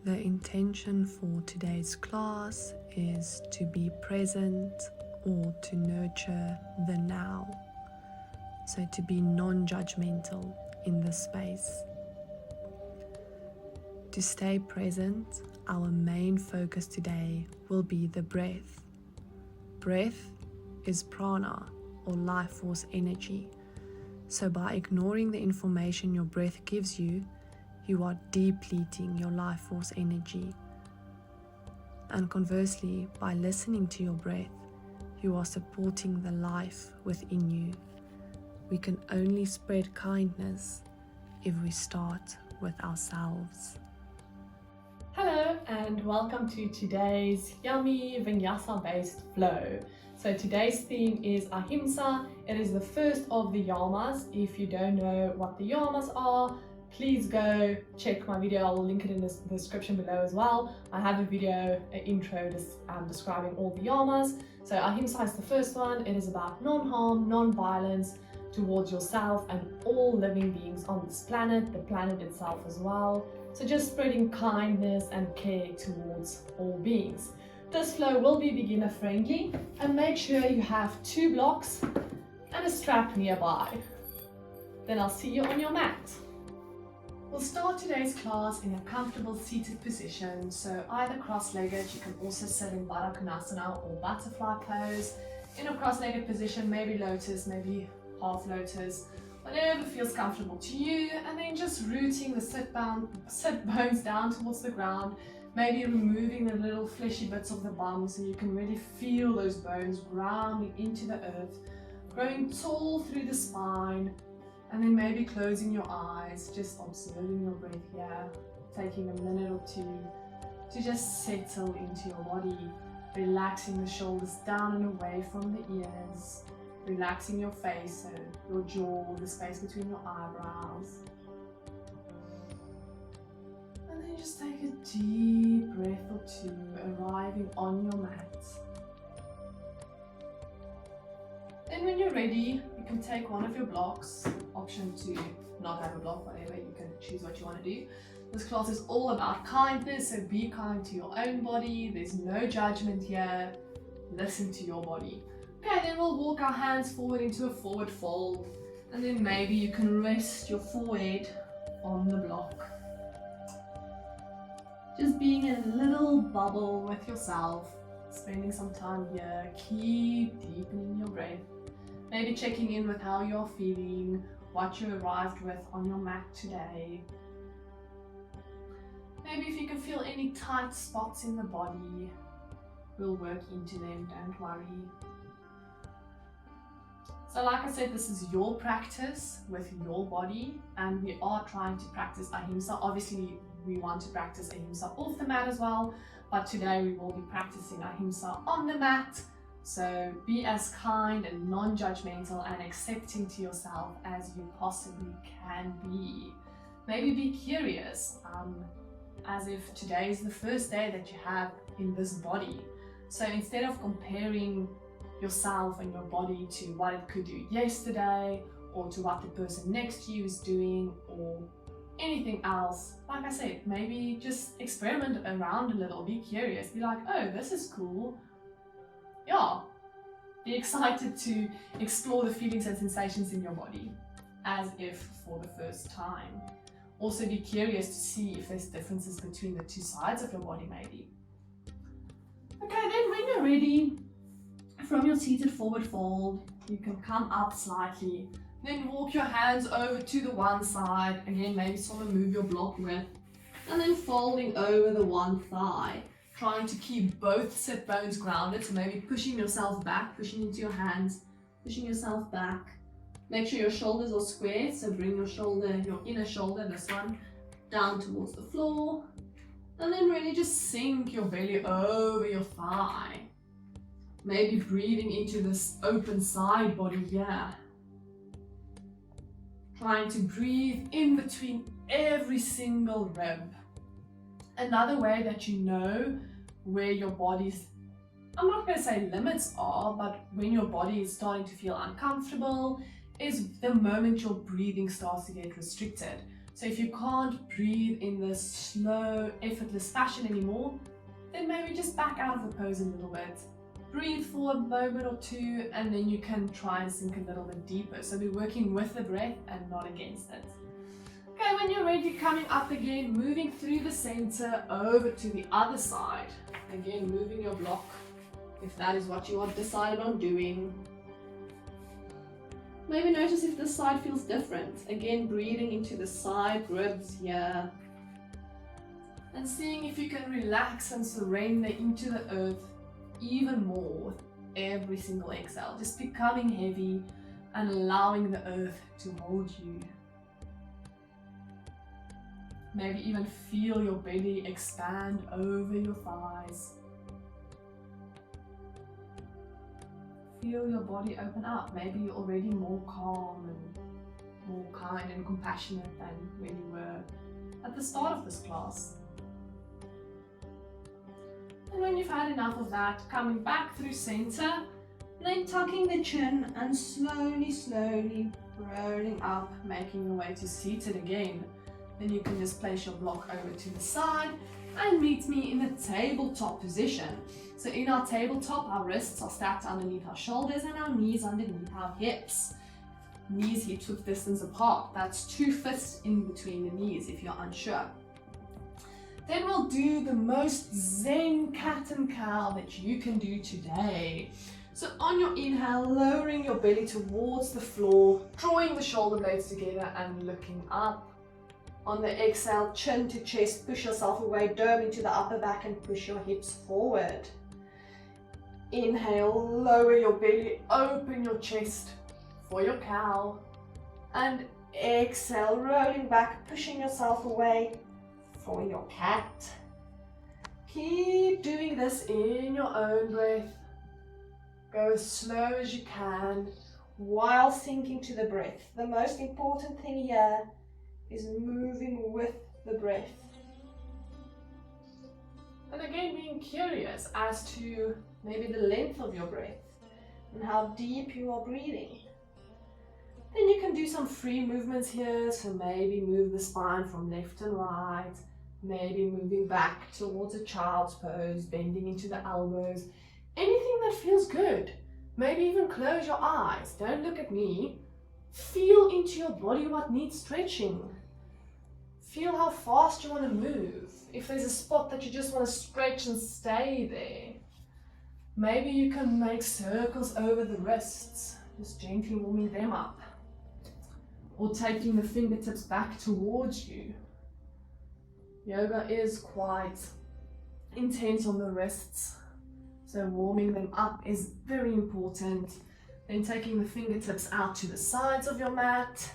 The intention for today's class is to be present or to nurture the now. So to be non-judgmental in this space. To stay present, our main focus today will be the breath. Breath is prana or life force energy. So by ignoring the information your breath gives you, you are depleting your life force energy. And conversely, by listening to your breath, you are supporting the life within you. We can only spread kindness if we start with ourselves. Hello and welcome to today's yummy vinyasa based flow. So today's theme is Ahimsa. It is the first of the yamas. If you don't know what the yamas are, please go check my video. I'll link it in the description below as well. I have a video, an intro describing all the yamas. So Ahimsa is the first one. It is about non-harm, non-violence towards yourself and all living beings on this planet, the planet itself as well. So just spreading kindness and care towards all beings. This flow will be beginner friendly, and make sure you have 2 blocks and a strap nearby. Then I'll see you on your mat. We'll start today's class in a comfortable seated position, so either cross-legged. You can also sit in Baddha Konasana or butterfly pose. In a cross-legged position, maybe lotus, maybe half lotus, whatever feels comfortable to you, and then just rooting the sit bones down towards the ground, maybe removing the little fleshy bits of the bum so you can really feel those bones grounding into the earth, growing tall through the spine, and then maybe closing your eyes, just observing your breath here, taking a minute or 2 to just settle into your body, relaxing the shoulders down and away from the ears, relaxing your face, so your jaw, the space between your eyebrows. And then just take a deep breath or 2, arriving on your mat. Then when you're ready, you can take one of your blocks, option to not have a block, whatever, you can choose what you want to do. This class is all about kindness, so be kind to your own body. There's no judgment here. Listen to your body. Okay, then we'll walk our hands forward into a forward fold, and then maybe you can rest your forehead on the block. Just being in a little bubble with yourself, spending some time here. Keep deepening your breath. Maybe checking in with how you're feeling, what you arrived with on your mat today. Maybe if you can feel any tight spots in the body, we'll work into them, don't worry. So like I said, this is your practice with your body, and we are trying to practice Ahimsa. Obviously, we want to practice Ahimsa off the mat as well, but today we will be practicing Ahimsa on the mat. So be as kind and non-judgmental and accepting to yourself as you possibly can be. Maybe be curious, as if today is the first day that you have in this body. So instead of comparing yourself and your body to what it could do yesterday, or to what the person next to you is doing, or anything else, like I said, maybe just experiment around a little, be curious, be like, oh, this is cool. Yeah, be excited to explore the feelings and sensations in your body as if for the first time. Also be curious to see if there's differences between the 2 sides of your body maybe. Okay, then when you're ready, from your seated forward fold, you can come up slightly, then walk your hands over to the one side, again maybe sort of move your block width, and then folding over the one thigh, trying to keep both sit bones grounded, so maybe pushing yourself back, pushing into your hands, pushing yourself back. Make sure your shoulders are square, so bring your shoulder, your inner shoulder, this one, down towards the floor, and then really just sink your belly over your thigh. Maybe breathing into this open side body here. Trying to breathe in between every single rib. Another way that you know where your body's, I'm not going to say limits are, but when your body is starting to feel uncomfortable is the moment your breathing starts to get restricted. So if you can't breathe in this slow, effortless fashion anymore, then maybe just back out of the pose a little bit. Breathe for a moment or two, and then you can try and sink a little bit deeper. So we're working with the breath and not against it. Okay, when you're ready, coming up again, moving through the center over to the other side. Again, moving your block, if that is what you are decided on doing. Maybe notice if this side feels different. Again, breathing into the side ribs here. And seeing if you can relax and surrender into the earth even more with every single exhale. Just becoming heavy and allowing the earth to hold you. Maybe even feel your belly expand over your thighs. Feel your body open up. Maybe you're already more calm and more kind and compassionate than when you were at the start of this class. And when you've had enough of that, coming back through center, then tucking the chin and slowly rolling up, making your way to seated again. Then you can just place your block over to the side and meet me in a tabletop position. So in our tabletop, our wrists are stacked underneath our shoulders and our knees underneath our hips. Knees hips width distance apart. That's 2 fists in between the knees if you're unsure. Then we'll do the most zen cat and cow that you can do today. So on your inhale, lowering your belly towards the floor, drawing the shoulder blades together and looking up. On the exhale, chin to chest, push yourself away, dome into the upper back and push your hips forward. Inhale, lower your belly, open your chest for your cow. And exhale, rolling back, pushing yourself away for your cat. Keep doing this in your own breath. Go as slow as you can while sinking to the breath. The most important thing here is moving with the breath. And again, being curious as to maybe the length of your breath and how deep you are breathing. Then you can do some free movements here. So maybe move the spine from left and right, maybe moving back towards a child's pose, bending into the elbows, anything that feels good. Maybe even close your eyes, don't look at me. Feel into your body what needs stretching. Feel how fast you want to move. If there's a spot that you just want to stretch and stay there. Maybe you can make circles over the wrists, just gently warming them up. Or taking the fingertips back towards you. Yoga is quite intense on the wrists, so warming them up is very important. Then taking the fingertips out to the sides of your mat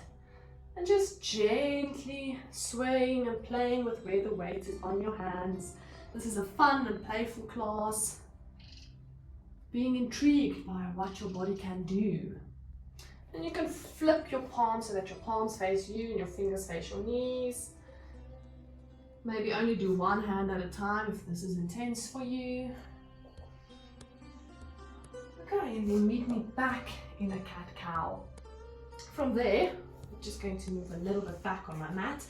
and just gently swaying and playing with where the weight is on your hands. This is a fun and playful class. Being intrigued by what your body can do. And you can flip your palms so that your palms face you and your fingers face your knees. Maybe only do one hand at a time if this is intense for you. Okay, and then meet me back in a cat-cow. From there, I'm just going to move a little bit back on my mat.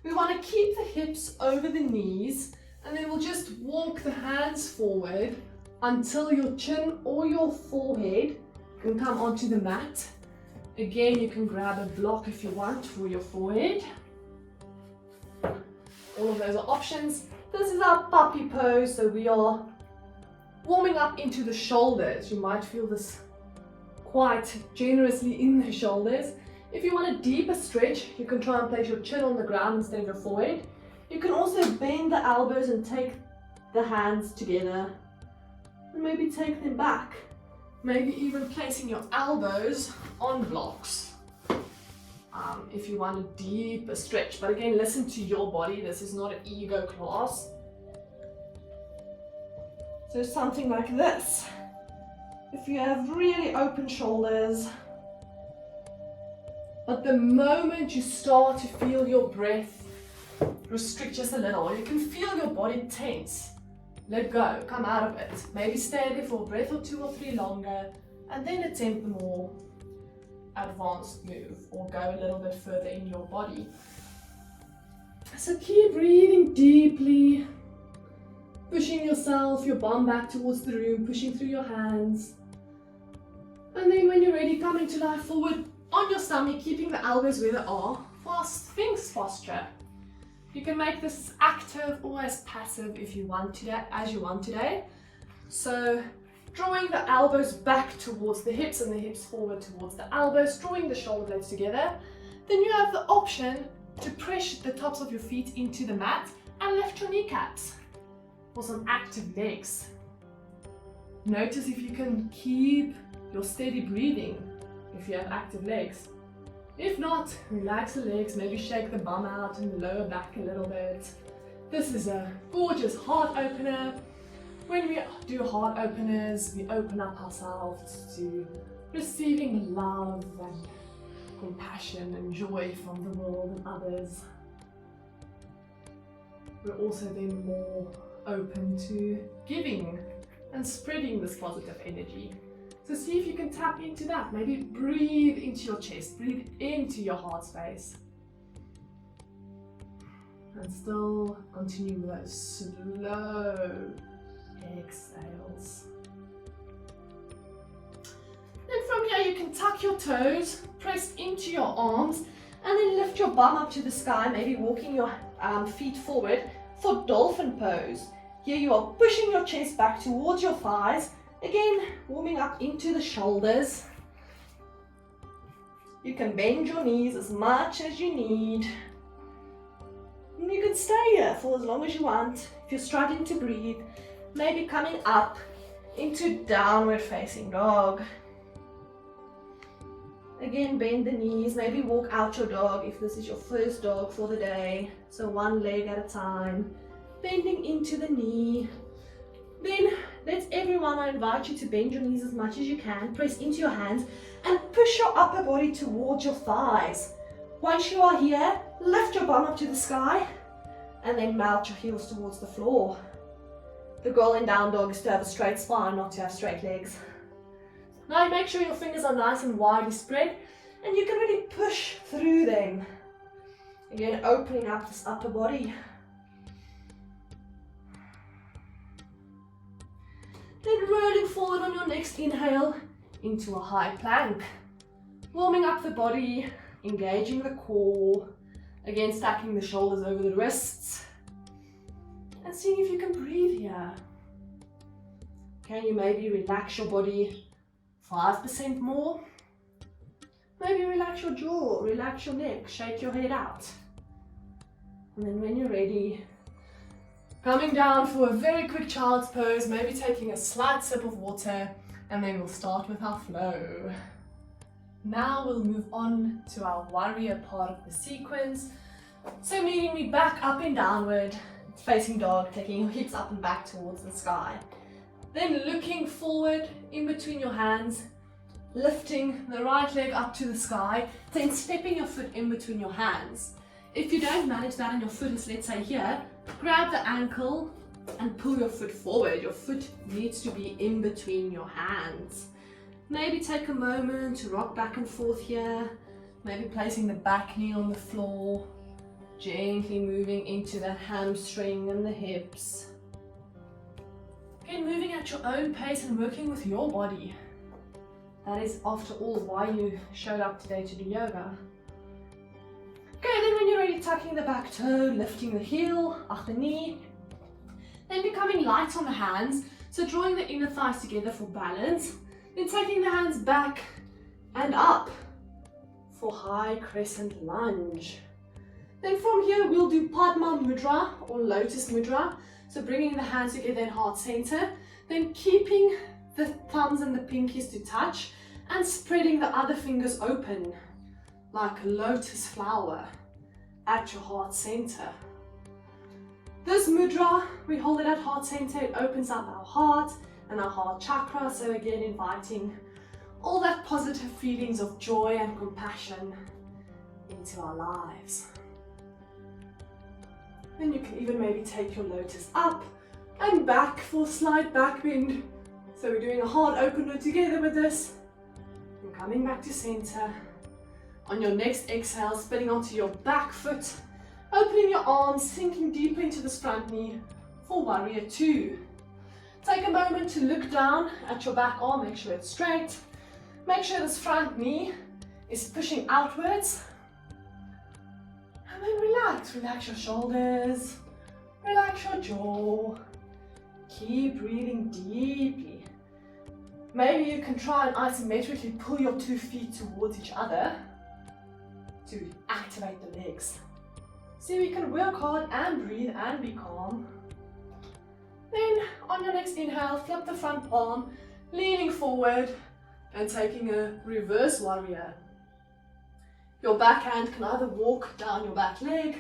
We want to keep the hips over the knees, and then we'll just walk the hands forward until your chin or your forehead can come onto the mat. Again, you can grab a block if you want for your forehead. All of those are options. This is our puppy pose, so we are warming up into the shoulders. You might feel this quite generously in the shoulders. If you want a deeper stretch, you can try and place your chin on the ground instead of your forehead. You can also bend the elbows and take the hands together and maybe take them back. Maybe even placing your elbows on blocks. If you want a deeper stretch, but again, listen to your body. This is not an ego class. So something like this. If you have really open shoulders, but the moment you start to feel your breath restrict just a little, you can feel your body tense. Let go, come out of it. Maybe stay there for a breath or 2 or 3 longer, and then attempt the more advanced move or go a little bit further in your body. So keep breathing deeply, pushing yourself, your bum back towards the room, pushing through your hands. And then when you're ready, coming to lie forward on your stomach, keeping the elbows where they are, for Sphinx posture. You can make this active or as passive if you want today, as you want today. So drawing the elbows back towards the hips and the hips forward towards the elbows, drawing the shoulder blades together. Then you have the option to press the tops of your feet into the mat and lift your kneecaps for some active legs. Notice if you can keep your steady breathing if you have active legs. If not, relax the legs, maybe shake the bum out and the lower back a little bit. This is a gorgeous heart opener. When we do heart openers, we open up ourselves to receiving love and compassion and joy from the world and others. We're also then more open to giving and spreading this positive energy. So see if you can tap into that. Maybe breathe into your chest, breathe into your heart space. And still continue with those slow exhales. Then from here you can tuck your toes, press into your arms, and then lift your bum up to the sky, maybe walking your feet forward for dolphin pose. Here you are pushing your chest back towards your thighs, again warming up into the shoulders. You can bend your knees as much as you need. And you can stay here for as long as you want. If you're struggling to breathe, maybe coming up into downward facing dog. Again, bend the knees, maybe walk out your dog if this is your first dog for the day. So one leg at a time, bending into the knee. Then I invite you to bend your knees as much as you can, press into your hands and push your upper body towards your thighs. Once you are here, lift your bum up to the sky and then mount your heels towards the floor. The goal in down dog is to have a straight spine, not to have straight legs. Now make sure your fingers are nice and widely spread and you can really push through them. Again, opening up this upper body. Then rolling forward on your next inhale into a high plank. Warming up the body, engaging the core. Again, stacking the shoulders over the wrists. And seeing if you can breathe here. Can you maybe relax your body 5% more? Maybe relax your jaw, relax your neck, shake your head out. And then when you're ready, coming down for a very quick child's pose, maybe taking a slight sip of water, and then we'll start with our flow. Now we'll move on to our warrior part of the sequence. So meeting me back up and downward, facing dog, taking your hips up and back towards the sky. Then looking forward in between your hands, lifting the right leg up to the sky, then stepping your foot in between your hands. If you don't manage that and your foot is, let's say here, grab the ankle and pull your foot forward. Your foot needs to be in between your hands. Maybe take a moment to rock back and forth here, maybe placing the back knee on the floor, gently moving into the hamstring and the hips. Again, moving at your own pace and working with your body. That is, after all, why you showed up today to do yoga. Okay, then when you're ready, tucking the back toe, lifting the heel, off the knee. Then becoming light on the hands, so drawing the inner thighs together for balance. Then taking the hands back and up for high crescent lunge. Then from here, we'll do Padma Mudra or Lotus Mudra. So bringing the hands together in heart center, then keeping the thumbs and the pinkies to touch and spreading the other fingers open like a lotus flower at your heart center. This mudra, we hold it at heart center, it opens up our heart and our heart chakra, so again inviting all that positive feelings of joy and compassion into our lives. Then you can even maybe take your lotus up and back for slight back bend. So we're doing a heart opener together with this. And coming back to center. On your next exhale, spinning onto your back foot, Opening your arms, sinking deeper into this front knee for warrior two. Take a moment to look down at your back arm, make sure it's straight. Make sure this front knee is pushing outwards. And then relax your shoulders, relax your jaw. Keep breathing deeply. Maybe you can try and isometrically pull your 2 feet towards each other to activate the legs. See, we can work hard and breathe and be calm. Then on your next inhale, flip the front palm, leaning forward and taking a reverse warrior. Your back hand can either walk down your back leg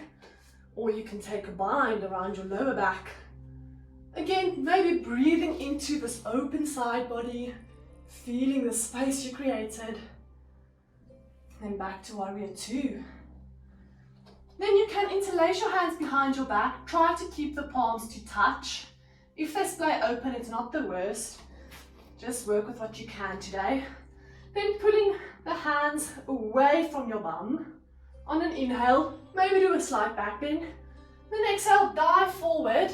or you can take a bind around your lower back. Again, maybe breathing into this open side body, feeling the space you created. Then back to warrior two. Then you can interlace your hands behind your back. Try to keep the palms to touch. If they splay open, it's not the worst. Just work with what you can today. Then pulling the hands away from your bum. On an inhale, maybe do a slight back bend. Then exhale, dive forward,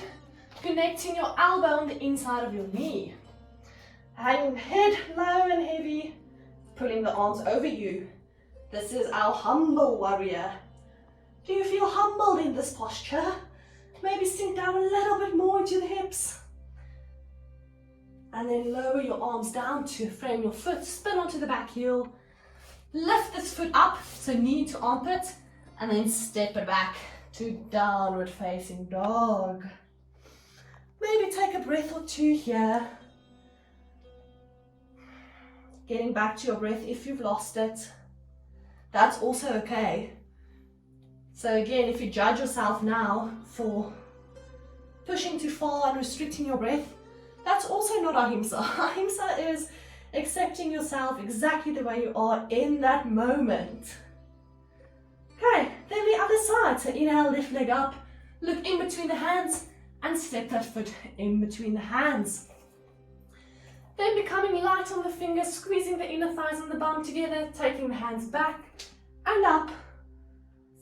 connecting your elbow on the inside of your knee. Hanging head low and heavy, pulling the arms over you. This is our humble warrior. Do you feel humbled in this posture? Maybe sink down a little bit more into the hips. And then lower your arms down to frame your foot, spin onto the back heel. Lift this foot up, so knee to armpit, and then step it back to downward facing dog. Maybe take a breath or two here. Getting back to your breath if you've lost it. That's also okay. So again, if you judge yourself now for pushing too far and restricting your breath, that's also not Ahimsa. Ahimsa is accepting yourself exactly the way you are in that moment. Okay, then the other side. So inhale, lift leg up, look in between the hands and step that foot in between the hands. Then becoming light on the fingers, squeezing the inner thighs and the bum together, taking the hands back and up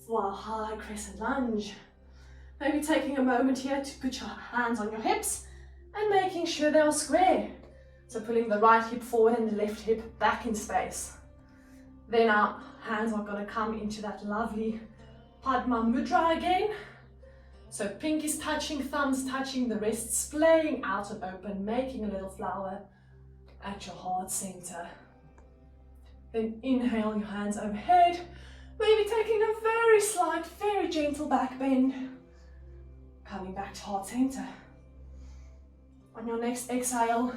for a high crescent lunge. Maybe taking a moment here to put your hands on your hips and making sure they are square. So pulling the right hip forward and the left hip back in space. Then our hands are going to come into that lovely Padma Mudra again. So pinkies touching, thumbs touching, the wrists splaying out and open, making a little flower at your heart center. Then inhale your hands overhead, maybe taking a very slight, very gentle back bend. Coming back to heart center. On your next exhale,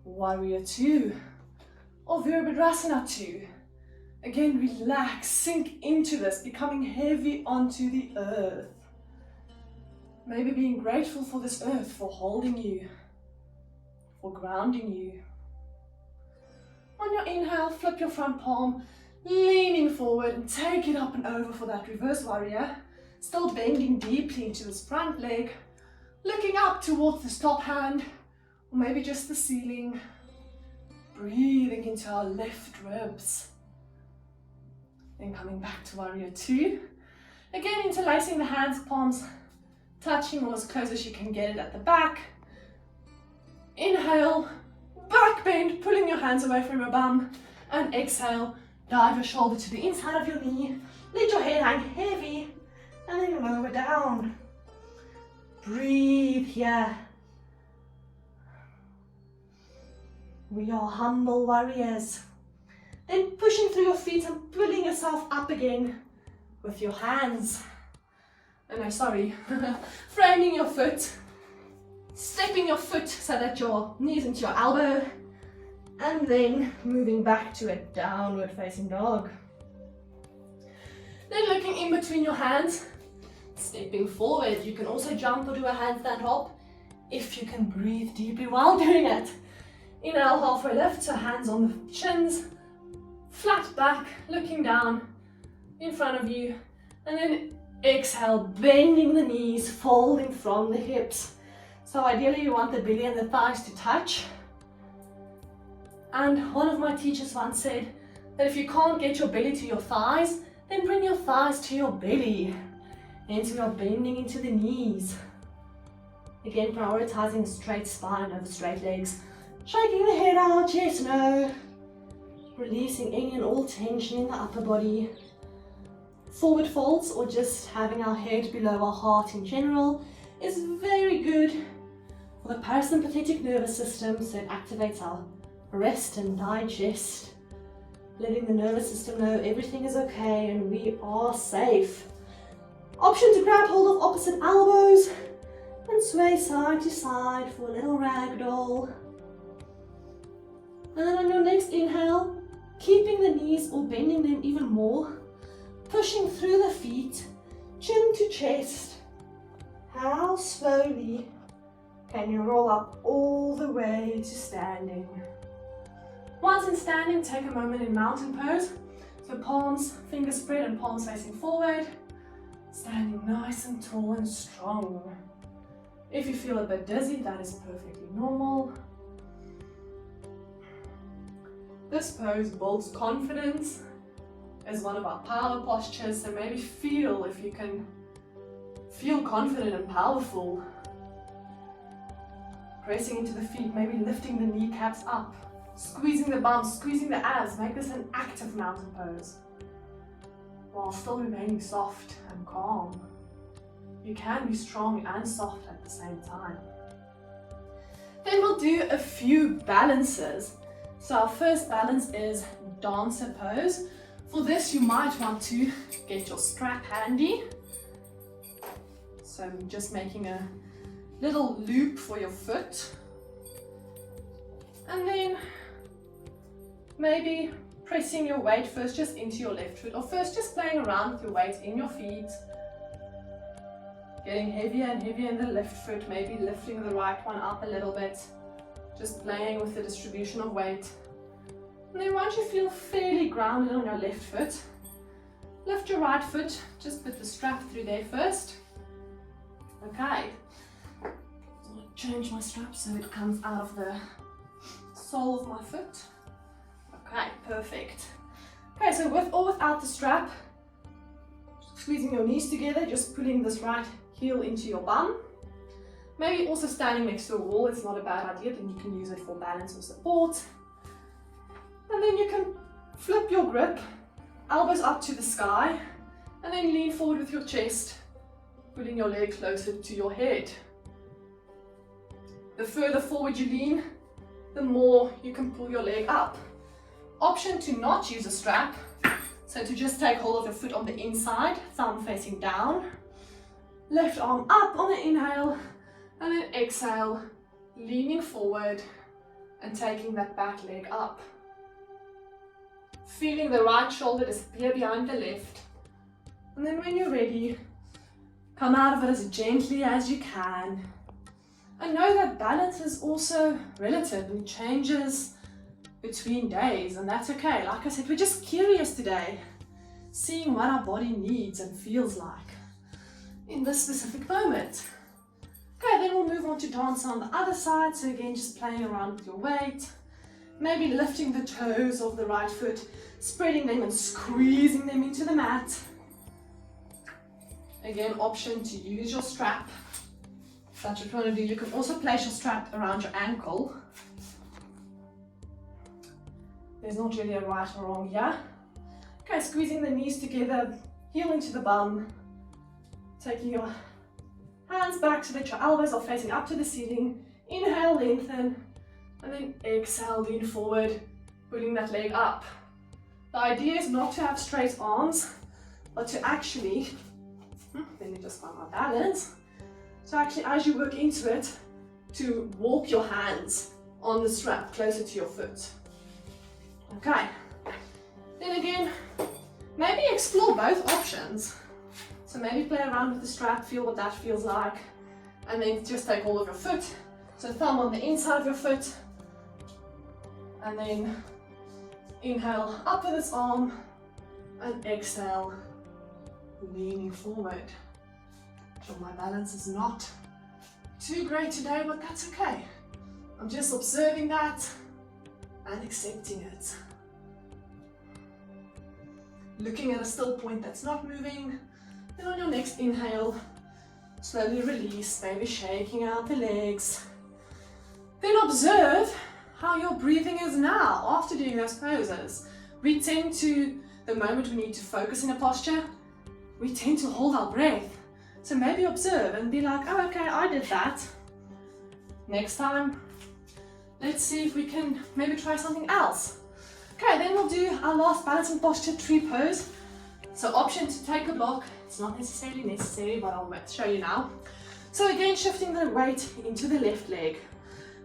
warrior two or Virabhadrasana 2. Again, relax, sink into this, becoming heavy onto the earth. Maybe being grateful for this earth, for holding you, for grounding you. On your inhale, flip your front palm, leaning forward and take it up and over for that reverse warrior. Still bending deeply into this front leg, looking up towards this top hand, or maybe just the ceiling. Breathing into our left ribs. Then coming back to warrior two. Again, interlacing the hands, palms touching or as close as you can get it at the back. Inhale, back bend, pulling your hands away from your bum. And exhale, dive your shoulder to the inside of your knee. Let your head hang heavy. And then lower down. Breathe here. We are humble warriors. Then pushing through your feet and pulling yourself up again with your hands. Framing your foot. Stepping your foot so that your knees into your elbow. And then moving back to a downward facing dog. Then looking in between your hands. Stepping forward. You can also jump or do a handstand hop if you can breathe deeply while doing it. Inhale, halfway lift, so hands on the shins, flat back, looking down in front of you, and then exhale, bending the knees, folding from the hips. So ideally you want the belly and the thighs to touch. And one of my teachers once said that if you can't get your belly to your thighs, then bring your thighs to your belly. Hence we are bending into the knees. Again, prioritizing a straight spine over straight legs. Shaking the head out, yes, no. Releasing any and all tension in the upper body. Forward folds, or just having our head below our heart in general, is very good for the parasympathetic nervous system, so it activates our rest and digest, letting the nervous system know everything is okay and we are safe. Option to grab hold of opposite elbows and sway side to side for a little ragdoll. And then on your next inhale, keeping the knees or bending them even more, pushing through the feet, chin to chest. How slowly can you roll up all the way to standing? Once in standing, take a moment in mountain pose. So palms, fingers spread and palms facing forward. Standing nice and tall and strong. If you feel a bit dizzy, that is perfectly normal. This pose builds confidence as one of our power postures, so maybe feel if you can feel confident and powerful. Pressing into the feet, maybe lifting the kneecaps up, squeezing the bums, squeezing the abs, make this an active mountain pose while still remaining soft and calm. You can be strong and soft at the same time. Then we'll do a few balances. So our first balance is dancer pose. For this, you might want to get your strap handy. So I'm just making a little loop for your foot. And then maybe pressing your weight first just into your left foot, or first just playing around with your weight in your feet. Getting heavier and heavier in the left foot, maybe lifting the right one up a little bit. Just playing with the distribution of weight. And then once you feel fairly grounded on your left foot, lift your right foot, just put the strap through there first. Okay, so I'll change my strap so it comes out of the sole of my foot. Okay, perfect. Okay, so with or without the strap, squeezing your knees together, just pulling this right heel into your bum. Maybe also standing next to a wall, it's not a bad idea, then you can use it for balance or support. And then you can flip your grip, elbows up to the sky, and then lean forward with your chest, putting your leg closer to your head. The further forward you lean, the more you can pull your leg up. Option to not use a strap, so to just take hold of your foot on the inside, thumb facing down, left arm up on the inhale, and then exhale, leaning forward and taking that back leg up. Feeling the right shoulder disappear behind the left. And then when you're ready, come out of it as gently as you can. And know that balance is also relative and changes between days, and that's okay. Like I said, we're just curious today, seeing what our body needs and feels like in this specific moment. Okay, then we'll move on to dance on the other side. So again, just playing around with your weight. Maybe lifting the toes of the right foot, spreading them and squeezing them into the mat. Again, option to use your strap. If that's what you want to do, you can also place your strap around your ankle. There's not really a right or wrong here. Okay, squeezing the knees together, heel into the bum. Taking your hands back so that your elbows are facing up to the ceiling. Inhale, lengthen. And then exhale, lean forward, pulling that leg up. The idea is not to have straight arms, but to actually, let me just find my balance. So actually, as you work into it, to walk your hands on the strap closer to your foot. Okay. Then again, maybe explore both options. So maybe play around with the strap, feel what that feels like, and then just take hold of your foot. So thumb on the inside of your foot, and then inhale up with this arm, and exhale, leaning forward. Sure, my balance is not too great today, but that's okay. I'm just observing that and accepting it. Looking at a still point that's not moving, Then on your next inhale, slowly release, maybe shaking out the legs. Then observe how your breathing is now after doing those poses. We tend to, the moment we need to focus in a posture, we tend to hold our breath. So maybe observe and be like, oh, okay, I did that. Next time, let's see if we can maybe try something else. Okay, then we'll do our last balancing posture, tree pose. So option to take a block, it's not necessarily necessary, but I'll show you now. So again, shifting the weight into the left leg,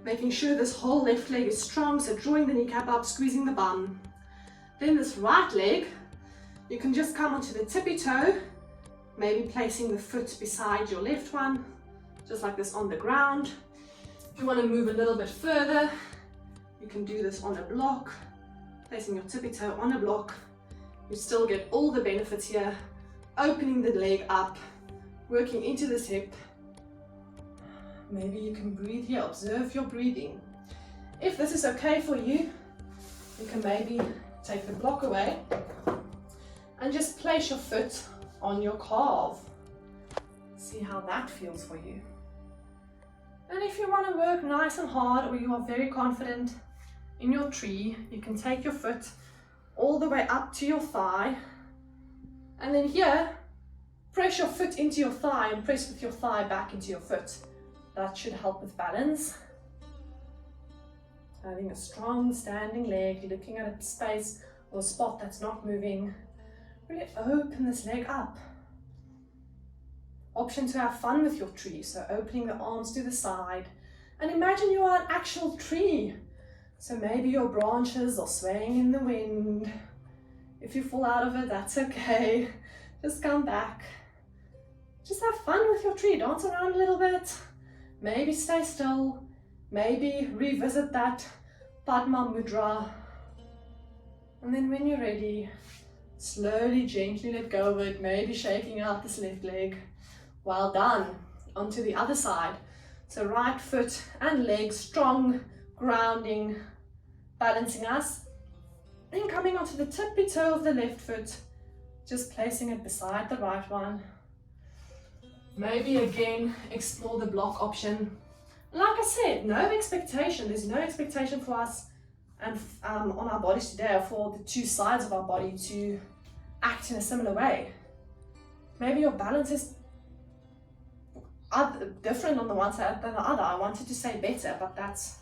making sure this whole left leg is strong, so drawing the kneecap up, squeezing the bum. Then this right leg, you can just come onto the tippy toe, maybe placing the foot beside your left one, just like this on the ground. If you want to move a little bit further, you can do this on a block, placing your tippy toe on a block. You still get all the benefits here, opening the leg up, working into this hip. Maybe you can breathe here, observe your breathing. If this is okay for you, you can maybe take the block away and just place your foot on your calf. See how that feels for you. And if you want to work nice and hard, or you are very confident in your tree, you can take your foot all the way up to your thigh, and then here, press your foot into your thigh and press with your thigh back into your foot. That should help with balance. Having a strong standing leg, you're looking at a space or a spot that's not moving. Really open this leg up. Option to have fun with your tree, so opening the arms to the side. And imagine you are an actual tree. So maybe your branches are swaying in the wind. If you fall out of it, that's okay. Just come back. Just have fun with your tree, dance around a little bit. Maybe stay still, maybe revisit that Padma Mudra. And then when you're ready, slowly, gently let go of it, maybe shaking out this left leg. Well done. Onto the other side. So right foot and leg strong, grounding, balancing us. Then coming onto the tippy toe of the left foot, just placing it beside the right one. Maybe again, explore the block option. Like I said, no expectation. There's no expectation for us and on our bodies today, or for the two sides of our body to act in a similar way. Maybe your balance is different on the one side than the other. I wanted to say better, but that's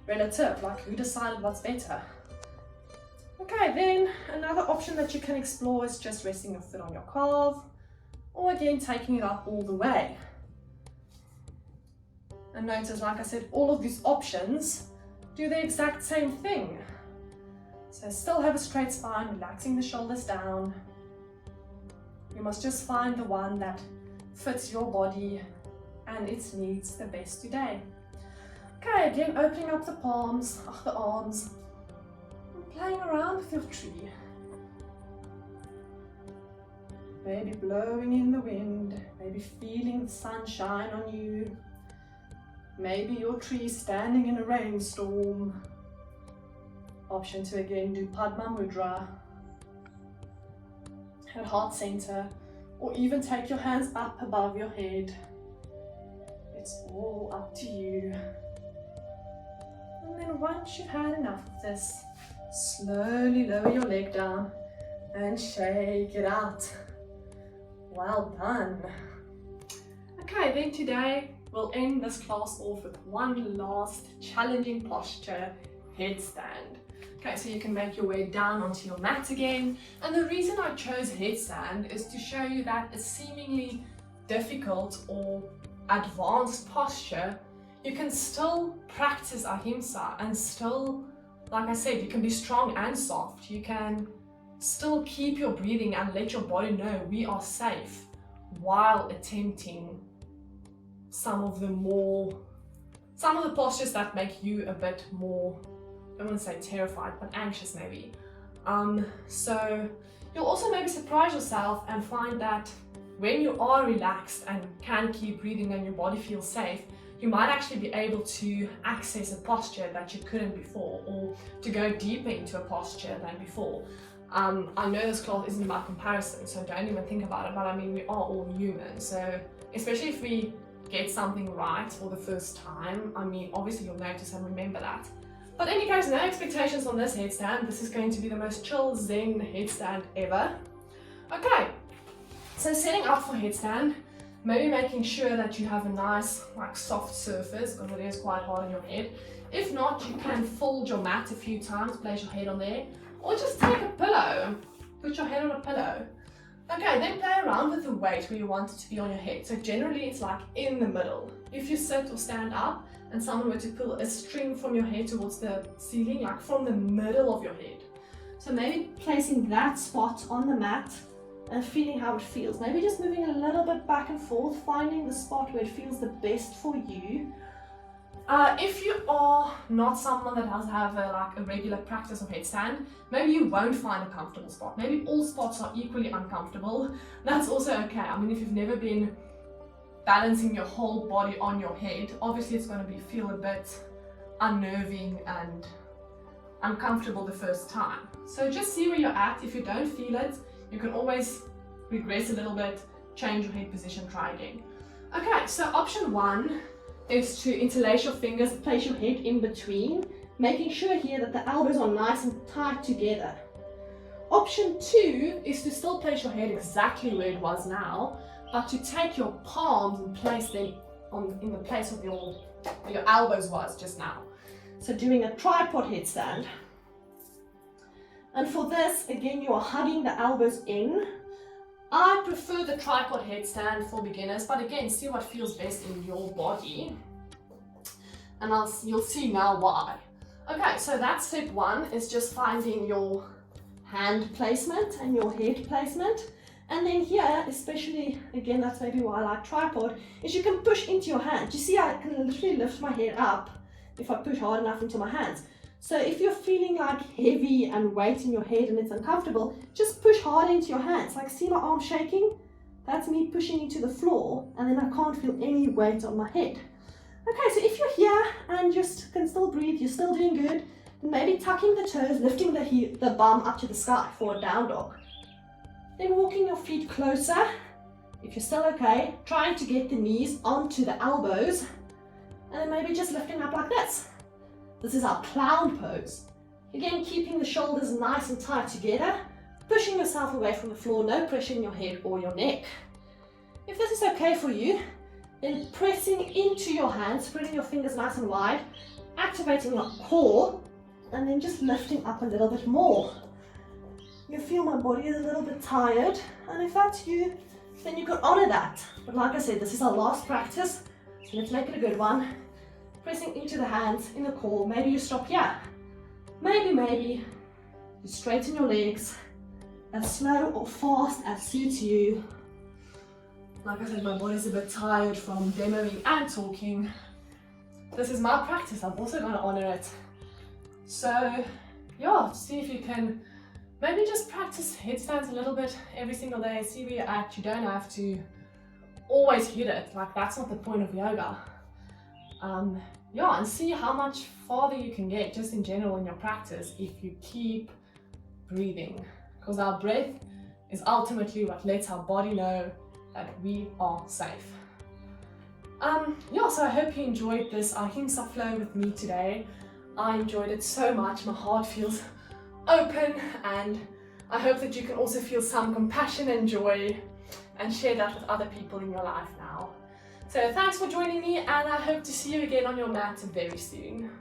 relative. Like, who decided what's better? Okay, then another option that you can explore is just resting your foot on your calf, or again taking it up all the way. And notice, like I said, all of these options do the exact same thing. So still have a straight spine, relaxing the shoulders down. You must just find the one that fits your body and its needs the best today. Okay, again opening up the palms, the arms, and playing around with your tree. Maybe blowing in the wind, maybe feeling the sunshine on you. Maybe your tree standing in a rainstorm. Option to again do Padma Mudra at heart center, or even take your hands up above your head. It's all up to you. And then once you've had enough of this, slowly lower your leg down and shake it out. Well done. Okay, then today we'll end this class off with one last challenging posture, headstand. Okay, so you can make your way down onto your mat again. And the reason I chose headstand is to show you that a seemingly difficult or advanced posture, you can still practice Ahimsa and still, like I said, you can be strong and soft. You can still keep your breathing and let your body know we are safe while attempting some of the postures that make you a bit more, I don't want to say terrified, but anxious maybe. So you'll also maybe surprise yourself and find that when you are relaxed and can keep breathing and your body feels safe, you might actually be able to access a posture that you couldn't before, or to go deeper into a posture than before. I know this class isn't about comparison, so don't even think about it, but I mean, we are all human, so especially if we get something right for the first time, I mean, obviously you'll notice and remember that. But in any case, no expectations on this headstand. This is going to be the most chill zen headstand ever. Okay, so setting up for headstand, maybe making sure that you have a nice like soft surface, because it is quite hard on your head. If not, you can fold your mat a few times, place your head on there, or just take a pillow and put your head on a pillow. Okay, then play around with the weight where you want it to be on your head. So generally it's like in the middle. If you sit or stand up and someone were to pull a string from your head towards the ceiling, like from the middle of your head. So maybe placing that spot on the mat and feeling how it feels. Maybe just moving a little bit back and forth, finding the spot where it feels the best for you. If you are not someone that does have a regular practice of headstand, maybe you won't find a comfortable spot. Maybe all spots are equally uncomfortable. That's also okay. I mean, if you've never been balancing your whole body on your head, obviously it's going to feel a bit unnerving and uncomfortable the first time. So just see where you're at. If you don't feel it, you can always regress a little bit, change your head position, try again. Okay, so option 1 is to interlace your fingers, place your head in between, making sure here that the elbows are nice and tight together. Option 2 is to still place your head exactly where it was now, but to take your palms and place them in the place of where your elbows was just now. So doing a tripod headstand. And for this, again, you are hugging the elbows in. I prefer the tripod headstand for beginners, but again, see what feels best in your body. And you'll see now why. Okay, so that's step 1, is just finding your hand placement and your head placement. And then here, especially, again, that's maybe why I like tripod, is you can push into your hands. You see, I can literally lift my head up if I push hard enough into my hands. So if you're feeling like heavy and weight in your head and it's uncomfortable, just push hard into your hands. Like, see my arm shaking? That's me pushing into the floor, and then I can't feel any weight on my head. Okay, so if you're here and you can still breathe, you're still doing good, then maybe tucking the toes, lifting the bum up to the sky for a down dog. Then walking your feet closer. If you're still okay, trying to get the knees onto the elbows, and then maybe just lifting up like this. This is our clown pose. Again, keeping the shoulders nice and tight together, pushing yourself away from the floor, no pressure in your head or your neck. If this is okay for you, then pressing into your hands, spreading your fingers nice and wide, activating your core, and then just lifting up a little bit more. You feel my body is a little bit tired, and if that's you, then you can honor that. But like I said, this is our last practice, so let's make it a good one. Pressing into the hands, in the core. Maybe you stop here. Maybe you straighten your legs as slow or fast as suits you. Like I said, my body's a bit tired from demoing and talking. This is my practice, I'm also going to honor it. So yeah, see if you can maybe just practice headstands a little bit every single day. See where you're at. You don't have to always hit it, like that's not the point of yoga. Yeah, and see how much farther you can get just in general in your practice if you keep breathing, because our breath is ultimately what lets our body know that we are safe. Yeah, so I hope you enjoyed this Ahimsa flow with me today. I enjoyed it so much, my heart feels open, and I hope that you can also feel some compassion and joy and share that with other people in your life now. So thanks for joining me, and I hope to see you again on your mat very soon.